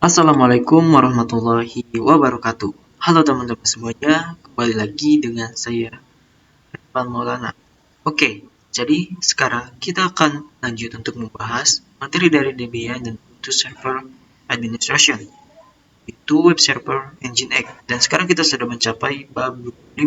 Assalamualaikum warahmatullahi wabarakatuh. Halo teman-teman semuanya, kembali lagi dengan saya, Irfan Maulana. Oke, jadi sekarang kita akan lanjut untuk membahas materi dari Debian dan Ubuntu Server Administration, itu Web Server Nginx. Dan sekarang kita sudah mencapai bab 5,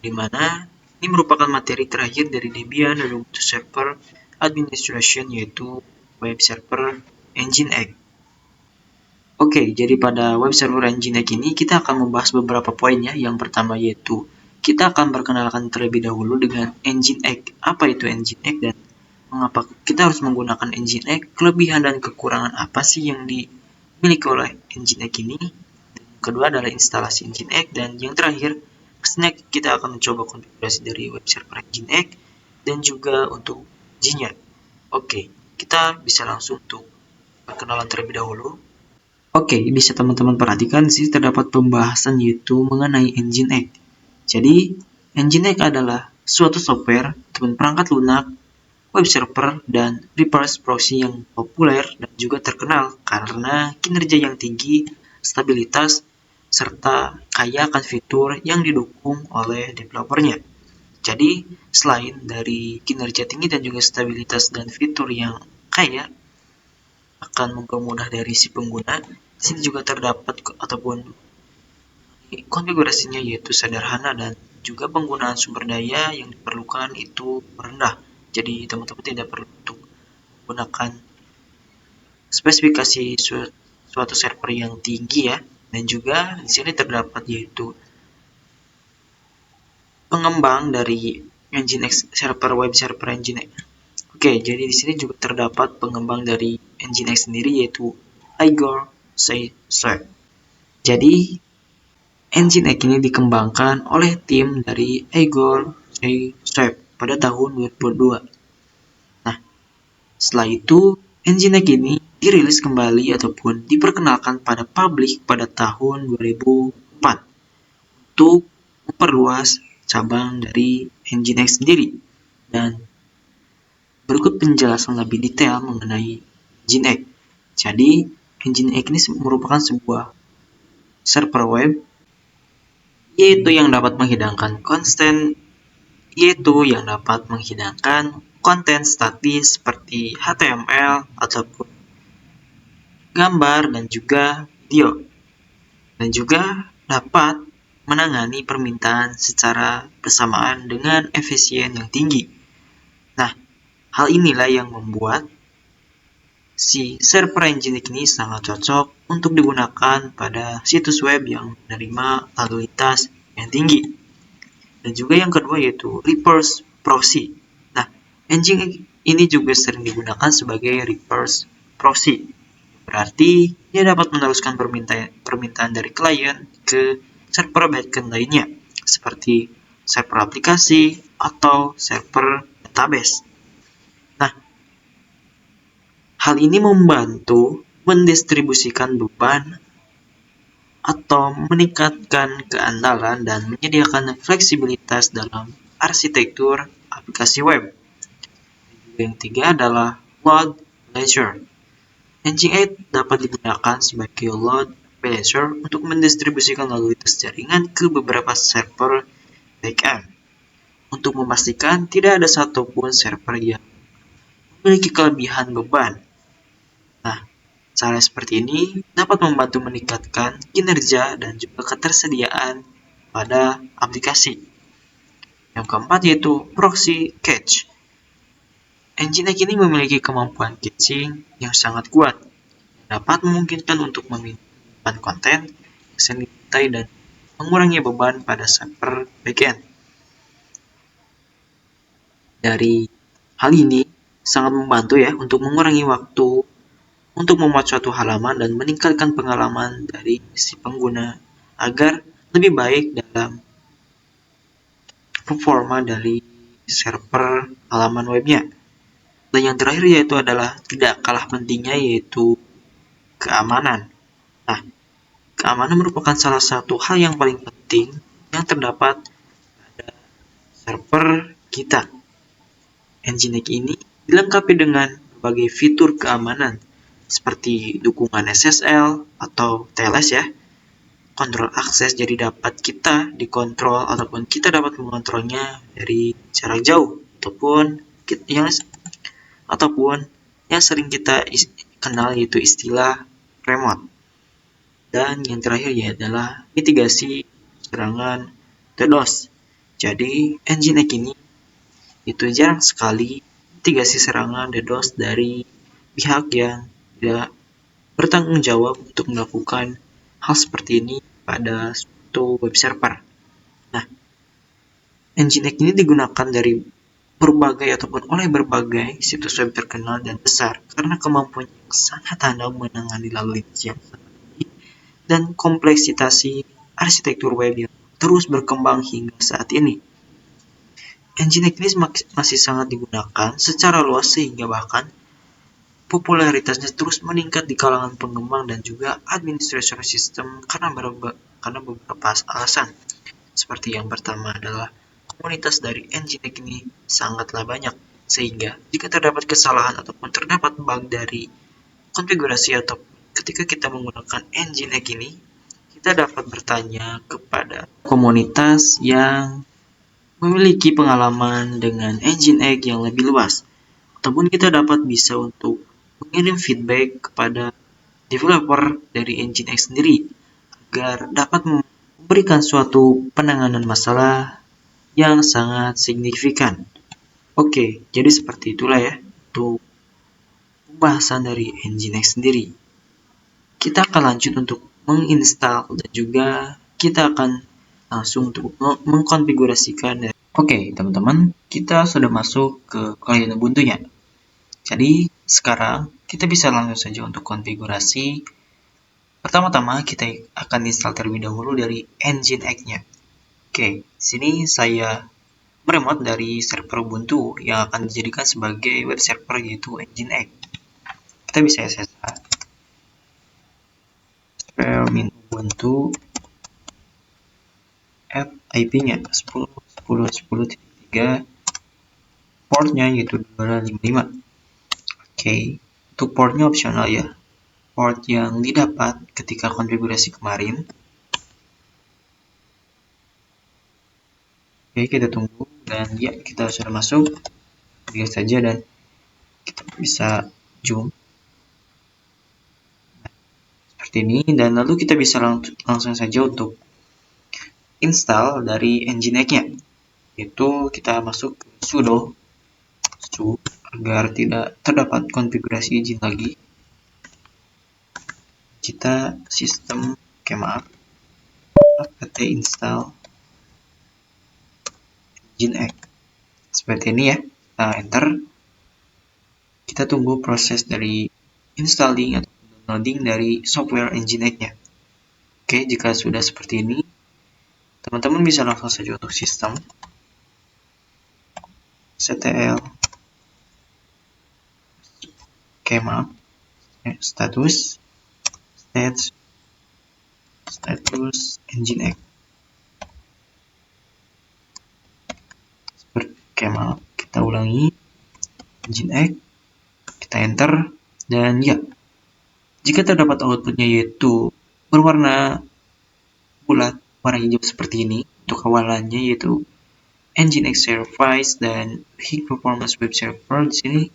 di mana ini merupakan materi terakhir dari Debian dan Ubuntu Server Administration, yaitu Web Server Nginx. Oke, jadi pada web server Nginx ini kita akan membahas beberapa poin ya. Yang pertama yaitu kita akan perkenalkan terlebih dahulu dengan Nginx. Apa itu Nginx dan mengapa kita harus menggunakan Nginx? Kelebihan dan kekurangan apa sih yang dimiliki oleh Nginx ini? Kedua adalah instalasi Nginx dan yang terakhir pastinya kita akan mencoba konfigurasi dari web server Nginx dan juga untuk ujinya. Oke, kita bisa langsung untuk perkenalan terlebih dahulu. Oke, bisa teman-teman perhatikan di sini terdapat pembahasan yaitu mengenai Nginx. Jadi, Nginx adalah suatu software ataupun perangkat lunak, web server, dan reverse proxy yang populer dan juga terkenal karena kinerja yang tinggi, stabilitas, serta kaya akan fitur yang didukung oleh developernya. Jadi, selain dari kinerja tinggi dan juga stabilitas dan fitur yang kaya, akan mempermudah dari si pengguna. Di sini juga terdapat ataupun konfigurasinya yaitu sederhana dan juga penggunaan sumber daya yang diperlukan itu rendah. Jadi teman-teman tidak perlu untuk menggunakan spesifikasi suatu server yang tinggi ya. Dan juga di sini terdapat yaitu pengembang dari Nginx server web server Nginx. Oke, jadi di sini juga terdapat pengembang dari Nginx sendiri yaitu Igor Seyfarth. Jadi Nginx ini dikembangkan oleh tim dari Igor Seyfarth pada tahun 2002. Nah, setelah itu Nginx ini dirilis kembali ataupun diperkenalkan pada publik pada tahun 2004 untuk memperluas cabang dari Nginx sendiri. Dan berikut penjelasan lebih detail mengenai Nginx. Jadi, Nginx ini merupakan sebuah server web yaitu yang dapat menghidangkan konten statis seperti HTML ataupun gambar dan juga video, dan juga dapat menangani permintaan secara bersamaan dengan efisien yang tinggi. Nah, hal inilah yang membuat si server Nginx ini sangat cocok untuk digunakan pada situs web yang menerima lalu lintas yang tinggi. Dan juga yang kedua yaitu reverse proxy. Nah, Nginx ini juga sering digunakan sebagai reverse proxy. Berarti dia dapat meneruskan permintaan dari klien ke server backend lainnya, seperti server aplikasi atau server database. Nah, hal ini membantu mendistribusikan beban atau meningkatkan keandalan dan menyediakan fleksibilitas dalam arsitektur aplikasi web. Yang ketiga adalah load balancer. Nginx dapat digunakan sebagai load balancer untuk mendistribusikan lalu lintas jaringan ke beberapa server backend untuk memastikan tidak ada satupun server yang memiliki kelebihan beban. Nah, cara seperti ini dapat membantu meningkatkan kinerja dan juga ketersediaan pada aplikasi. Yang keempat yaitu proxy cache. Nginx ini memiliki kemampuan caching yang sangat kuat, dapat memungkinkan untuk menyimpan konten yang sering dimintai dan mengurangi beban pada server backend. Dari hal ini sangat membantu ya untuk mengurangi waktu untuk memuat suatu halaman dan meningkatkan pengalaman dari si pengguna agar lebih baik dalam performa dari server halaman webnya. Dan yang terakhir yaitu adalah tidak kalah pentingnya yaitu keamanan. Nah, keamanan merupakan salah satu hal yang paling penting yang terdapat pada server kita. Nginx ini dilengkapi dengan berbagai fitur keamanan seperti dukungan SSL atau TLS ya. Kontrol akses jadi dapat kita dikontrol ataupun kita dapat mengontrolnya dari jarak jauh yang sering kita kenal yaitu istilah remote. Dan yang terakhir ya adalah mitigasi serangan DDoS. Jadi Nginx ini itu jarang sekali mitigasi serangan DDoS dari pihak yang tidak bertanggung jawab untuk melakukan hal seperti ini pada suatu web server. Nah, Nginx ini digunakan dari oleh berbagai situs web terkenal dan besar karena kemampuannya yang sangat handal menangani lalu lintas yang sangat tinggi dan kompleksitas arsitektur web yang terus berkembang hingga saat ini. Nginx ini masih sangat digunakan secara luas sehingga bahkan popularitasnya terus meningkat di kalangan pengembang dan juga administrator sistem karena beberapa alasan. Seperti yang pertama adalah komunitas dari Nginx ini sangatlah banyak, sehingga jika terdapat kesalahan ataupun terdapat bug dari konfigurasi atau ketika kita menggunakan Nginx ini, kita dapat bertanya kepada komunitas yang memiliki pengalaman dengan Nginx yang lebih luas, ataupun kita dapat bisa untuk mengirim feedback kepada developer dari Nginx sendiri agar dapat memberikan suatu penanganan masalah yang sangat signifikan. Oke, jadi seperti itulah ya untuk pembahasan dari Nginx sendiri. Kita akan lanjut untuk menginstal dan juga kita akan langsung untuk mengkonfigurasikan. Oke, teman-teman, kita sudah masuk ke klien Ubuntu-nya. Jadi, sekarang kita bisa langsung saja untuk konfigurasi. Pertama-tama kita akan install terlebih dahulu dari Nginx-nya. Oke, sini saya meremote dari server Ubuntu yang akan dijadikan sebagai web server yaitu Nginx. Kita bisa SSH min Ubuntu IP-nya 10.10.10.3 portnya yaitu 255. Oke, untuk portnya opsional ya. Port yang didapat ketika konfigurasi kemarin. Oke, kita tunggu dan ya kita sudah masuk. Lihat saja dan kita bisa zoom seperti ini dan lalu kita bisa langsung saja untuk install dari Nginx-nya. Yaitu kita masuk ke sudo agar tidak terdapat konfigurasi izin lagi. Kita apt install Nginx seperti ini ya. Kita enter, kita tunggu proses dari installing atau downloading dari software Nginx-nya. Oke, jika sudah seperti ini, teman-teman bisa langsung saja untuk sistem ctl kmap status Nginx seperti kmap. Kita ulangi Nginx, kita enter dan ya, jika terdapat outputnya yaitu berwarna bulat warna hijau seperti ini untuk awalannya yaitu Nginx Service dan High Performance Web Server. Di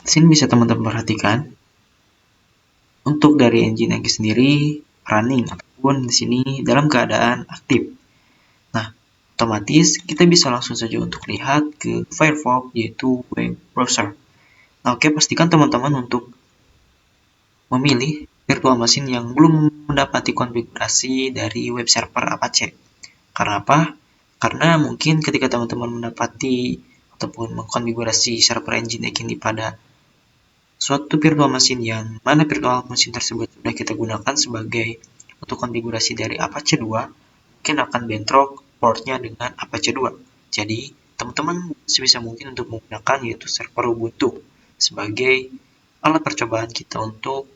sini bisa teman-teman perhatikan untuk dari Nginx sendiri running ataupun di sini dalam keadaan aktif. Nah, otomatis kita bisa langsung saja untuk lihat ke Firefox yaitu web browser. Nah, oke, pastikan teman-teman untuk memilih virtual machine yang belum mendapati konfigurasi dari web server Apache. Karena apa? Karena mungkin ketika teman-teman mendapati ataupun mengkonfigurasi server Nginx ini pada suatu virtual machine yang mana virtual machine tersebut sudah kita gunakan sebagai untuk konfigurasi dari Apache 2, mungkin akan bentrok portnya dengan Apache 2. Jadi, teman-teman sebisa mungkin untuk menggunakan yaitu server Ubuntu sebagai alat percobaan kita untuk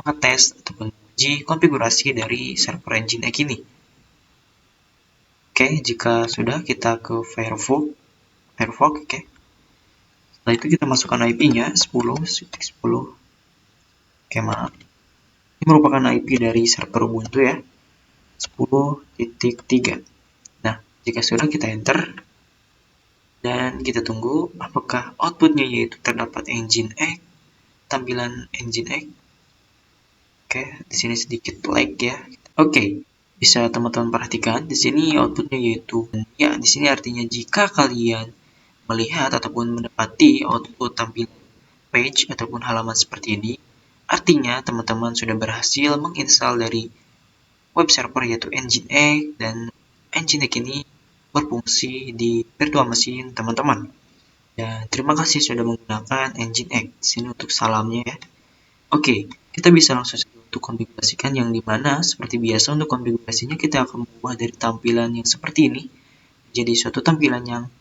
mengetes ataupun menguji konfigurasi dari server Nginx ini. Oke, jika sudah kita ke Firefox, oke. Setelah itu kita masukkan IP-nya 10.10. Oke, maaf. Ini merupakan IP dari server Ubuntu ya. 10.3. Nah, jika sudah kita enter dan kita tunggu apakah outputnya yaitu terdapat Nginx, tampilan Nginx. Oke, di sini sedikit lag ya. Oke, bisa teman-teman perhatikan di sini outputnya yaitu ya, di sini artinya jika kalian melihat ataupun mendapati output tampilan page ataupun halaman seperti ini, artinya teman-teman sudah berhasil menginstal dari web server yaitu Nginx, dan Nginx ini berfungsi di virtual machine teman-teman. Dan terima kasih sudah menggunakan Nginx. Sini untuk salamnya ya. Oke, kita bisa langsung saja untuk konfigurasikan, yang dimana seperti biasa untuk konfigurasinya kita akan mengubah dari tampilan yang seperti ini jadi suatu tampilan yang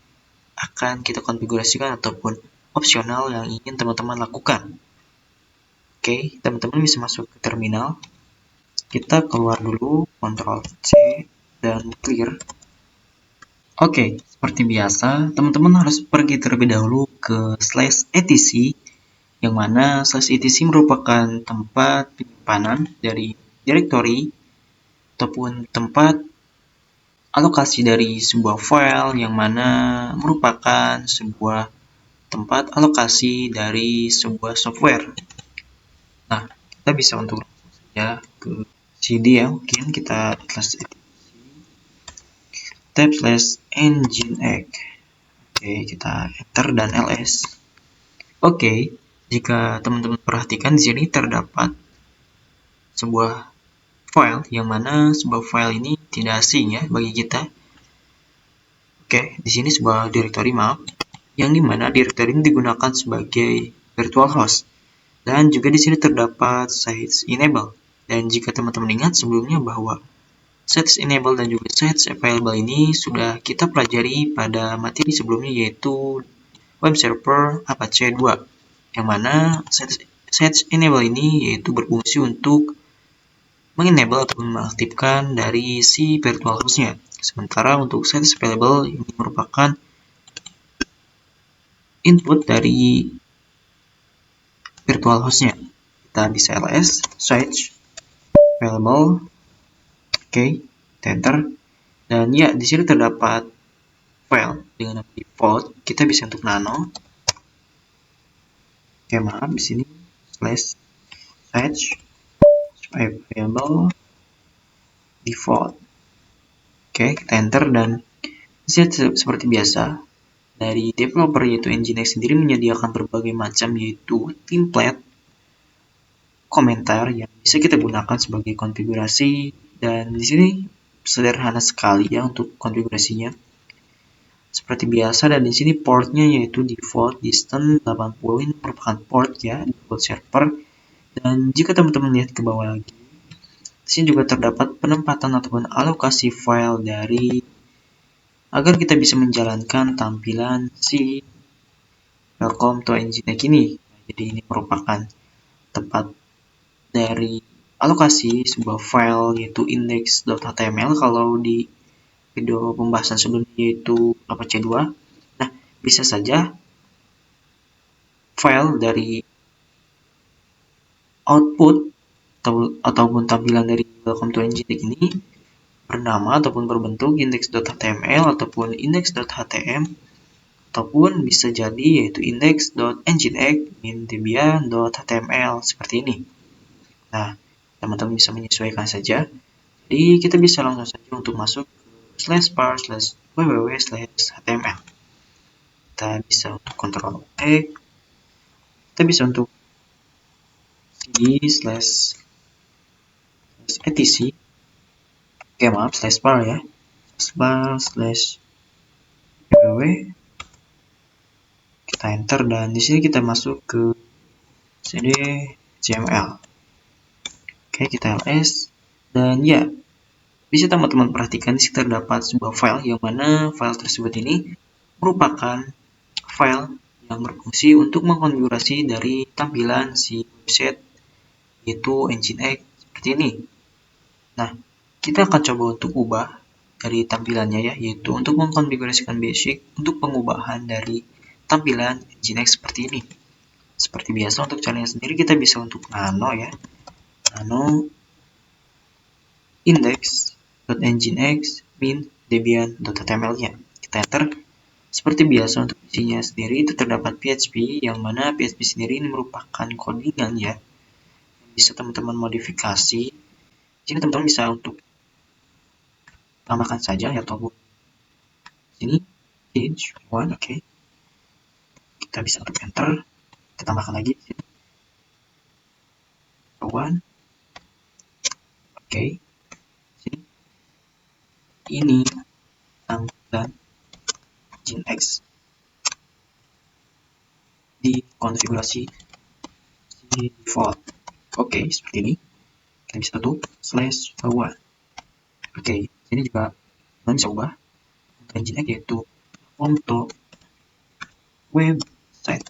akan kita konfigurasikan ataupun opsional yang ingin teman-teman lakukan. Oke, teman-teman bisa masuk ke terminal. Kita keluar dulu, Ctrl C dan clear. Oke, seperti biasa, teman-teman harus pergi terlebih dahulu ke /etc, yang mana /etc merupakan tempat penyimpanan dari directory ataupun tempat alokasi dari sebuah file, yang mana merupakan sebuah tempat alokasi dari sebuah software. Nah, kita bisa untuk langsung saja ke CD ya, mungkin kita /nginx. Oke, kita enter dan ls. Oke, jika teman-teman perhatikan di sini terdapat sebuah file, yang mana sebuah file ini tidak asing ya bagi kita. Oke, di sini sebuah directory, maaf, yang dimana directory ini digunakan sebagai virtual host, dan juga di sini terdapat sites enable. Dan jika teman-teman ingat sebelumnya bahwa sites enable dan juga sites available ini sudah kita pelajari pada materi sebelumnya, yaitu web server Apache 2, yang mana sites enable ini yaitu berfungsi untuk mengenable atau mengaktifkan dari si virtual hostnya. Sementara untuk sites available ini merupakan input dari virtual hostnya. Kita bisa ls search available. Oke, enter. Dan ya, di sini terdapat file dengan nama default. Kita bisa untuk nano. Oke, maaf, di sini /search available default. Oke, kita enter dan di sini seperti biasa dari developer yaitu Nginx sendiri menyediakan berbagai macam yaitu template komentar yang bisa kita gunakan sebagai konfigurasi, dan di sini sederhana sekali ya untuk konfigurasinya. Seperti biasa, dan di sini portnya yaitu default distance 80, ini merupakan port ya, default server. Dan jika teman-teman lihat ke bawah lagi, di sini juga terdapat penempatan ataupun alokasi file dari agar kita bisa menjalankan tampilan si welcome to Nginx ini. Jadi ini merupakan tempat dari alokasi sebuah file yaitu index.html kalau di video pembahasan sebelumnya yaitu Apache 2. Nah, bisa saja file dari output ataupun tampilan dari welcome to Nginx ini bernama ataupun berbentuk index.html ataupun index.htm, ataupun bisa jadi yaitu index.nginx min debian.html seperti ini. Nah, teman-teman bisa menyesuaikan saja. Jadi kita bisa langsung saja untuk masuk ke /par/www/html. Kita bisa untuk Ctrl X. Kita bisa untuk cd/etc. Oke, maaf, /par ya. /par/www. Kita enter dan di sini kita masuk ke cd/cml. Oke, kita ls dan ya, bisa teman-teman perhatikan di sini terdapat sebuah file, yang mana file tersebut ini merupakan file yang berfungsi untuk mengkonfigurasi dari tampilan si website yaitu Nginx seperti ini. Nah, kita akan coba untuk ubah dari tampilannya ya, yaitu untuk mengkonfigurasikan basic untuk pengubahan dari tampilan Nginx seperti ini. Seperti biasa untuk caranya sendiri kita bisa untuk nano ya. Nano index.nginx min debian.html-nya. Kita enter. Seperti biasa untuk isinya sendiri itu terdapat PHP, yang mana PHP sendiri ini merupakan codingan ya. Bisa teman-teman modifikasi. Jadi teman-teman bisa untuk tambahkan saja ya, atau sini change one, oke. Kita bisa untuk enter. Kita tambahkan lagi sini. One. Oke. Sini. Ini tampilan Nginx di konfigurasi default. Oke, seperti ini. Kita bisa tutup /1. Oke, ini juga kalian bisa ubah Nginx yaitu untuk website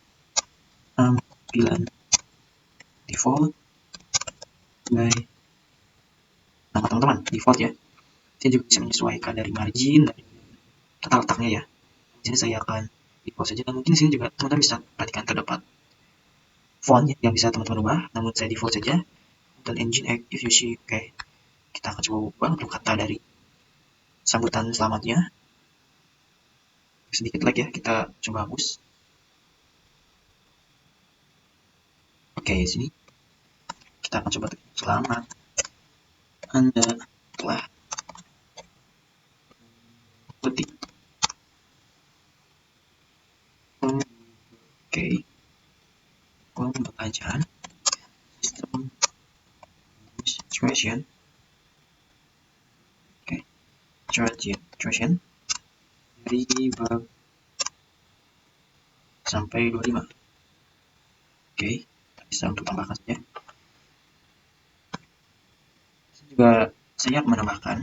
tampilan default by nama teman-teman default ya. Saya juga bisa menyesuaikan dari margin dan tata letaknya ya. Di sini saya akan default saja, dan mungkin di sini juga teman-teman bisa perhatikan terdapat font yang bisa teman-teman ubah, namun saya default saja. Dan Nginx if you see, oke. Kita akan coba ubah untuk kata dari sambutan selamatnya. Sedikit lagi ya, kita coba hapus. Oke, sini kita akan coba selamat. Anda telah ketik. Oke. Pembelajaran sistem administration. Oke. Administration dari bab sampai 25. Oke, bisa untuk tambahkan saja. Juga saya akan menambahkan.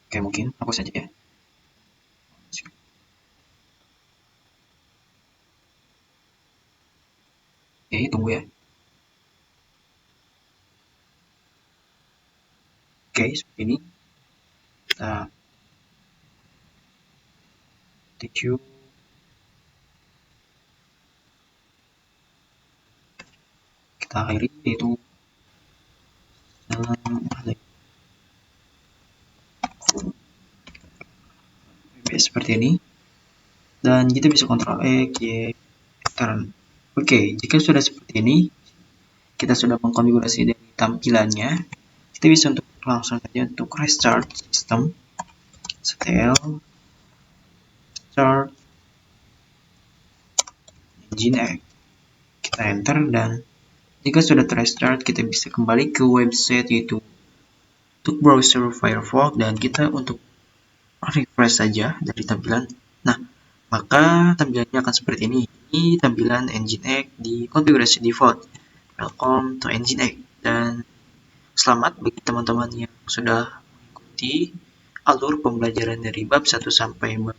Oke, mungkin aku saja ya. Oke, tunggu ya. Oke, seperti ini. Kita tuju. Kita akhiri yaitu seperti ini, dan kita bisa kontrol X, Y, turn. Oke, jika sudah seperti ini, kita sudah mengkonfigurasi dari tampilannya, kita bisa untuk langsung saja untuk restart sistem. Setel start Nginx. Kita enter, dan jika sudah terstart, kita bisa kembali ke website yaitu untuk browser Firefox, dan kita untuk refresh saja dari tampilan. Nah, maka tampilannya akan seperti ini. Ini tampilan Nginx di konfigurasi default. Welcome to Nginx, dan selamat bagi teman-teman yang sudah mengikuti alur pembelajaran dari bab 1 sampai bab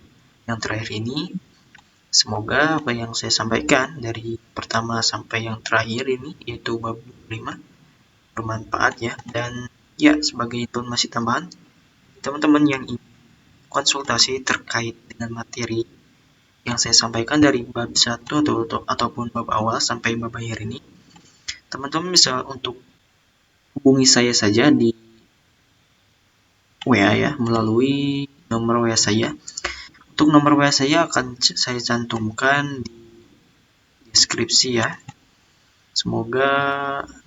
yang terakhir ini. Semoga apa yang saya sampaikan dari pertama sampai yang terakhir ini, yaitu bab 25, bermanfaat ya. Dan ya, sebagai informasi tambahan, teman-teman yang ingin konsultasi terkait dengan materi yang saya sampaikan dari bab 1 ataupun bab awal sampai bab akhir ini, teman-teman bisa untuk hubungi saya saja di WA ya, melalui nomor WA saya. Untuk nomor WA saya akan saya cantumkan di deskripsi ya. Semoga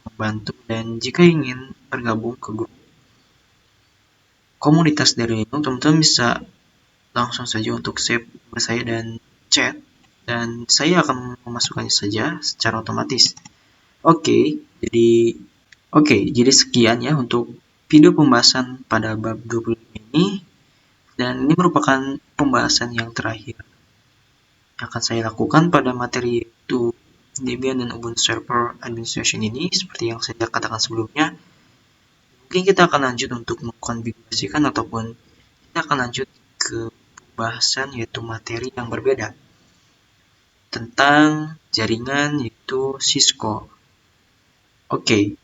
membantu, dan jika ingin bergabung ke grup komunitas dari Linux, teman-teman bisa langsung saja untuk save nomor saya dan chat, dan saya akan memasukkannya saja secara otomatis. Oke, jadi sekian ya untuk video pembahasan pada bab 25 ini, dan ini merupakan pembahasan yang terakhir yang akan saya lakukan pada materi itu Debian dan Ubuntu Server Administration ini. Seperti yang saya katakan sebelumnya, mungkin kita akan lanjut untuk mengkonfigurasikan ataupun kita akan lanjut ke pembahasan yaitu materi yang berbeda tentang jaringan yaitu Cisco. Oke.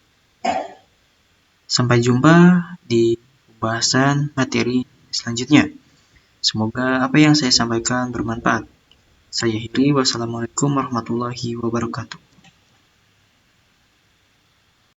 Sampai jumpa di pembahasan materi selanjutnya. Semoga apa yang saya sampaikan bermanfaat. Saya Hidri, wassalamualaikum warahmatullahi wabarakatuh.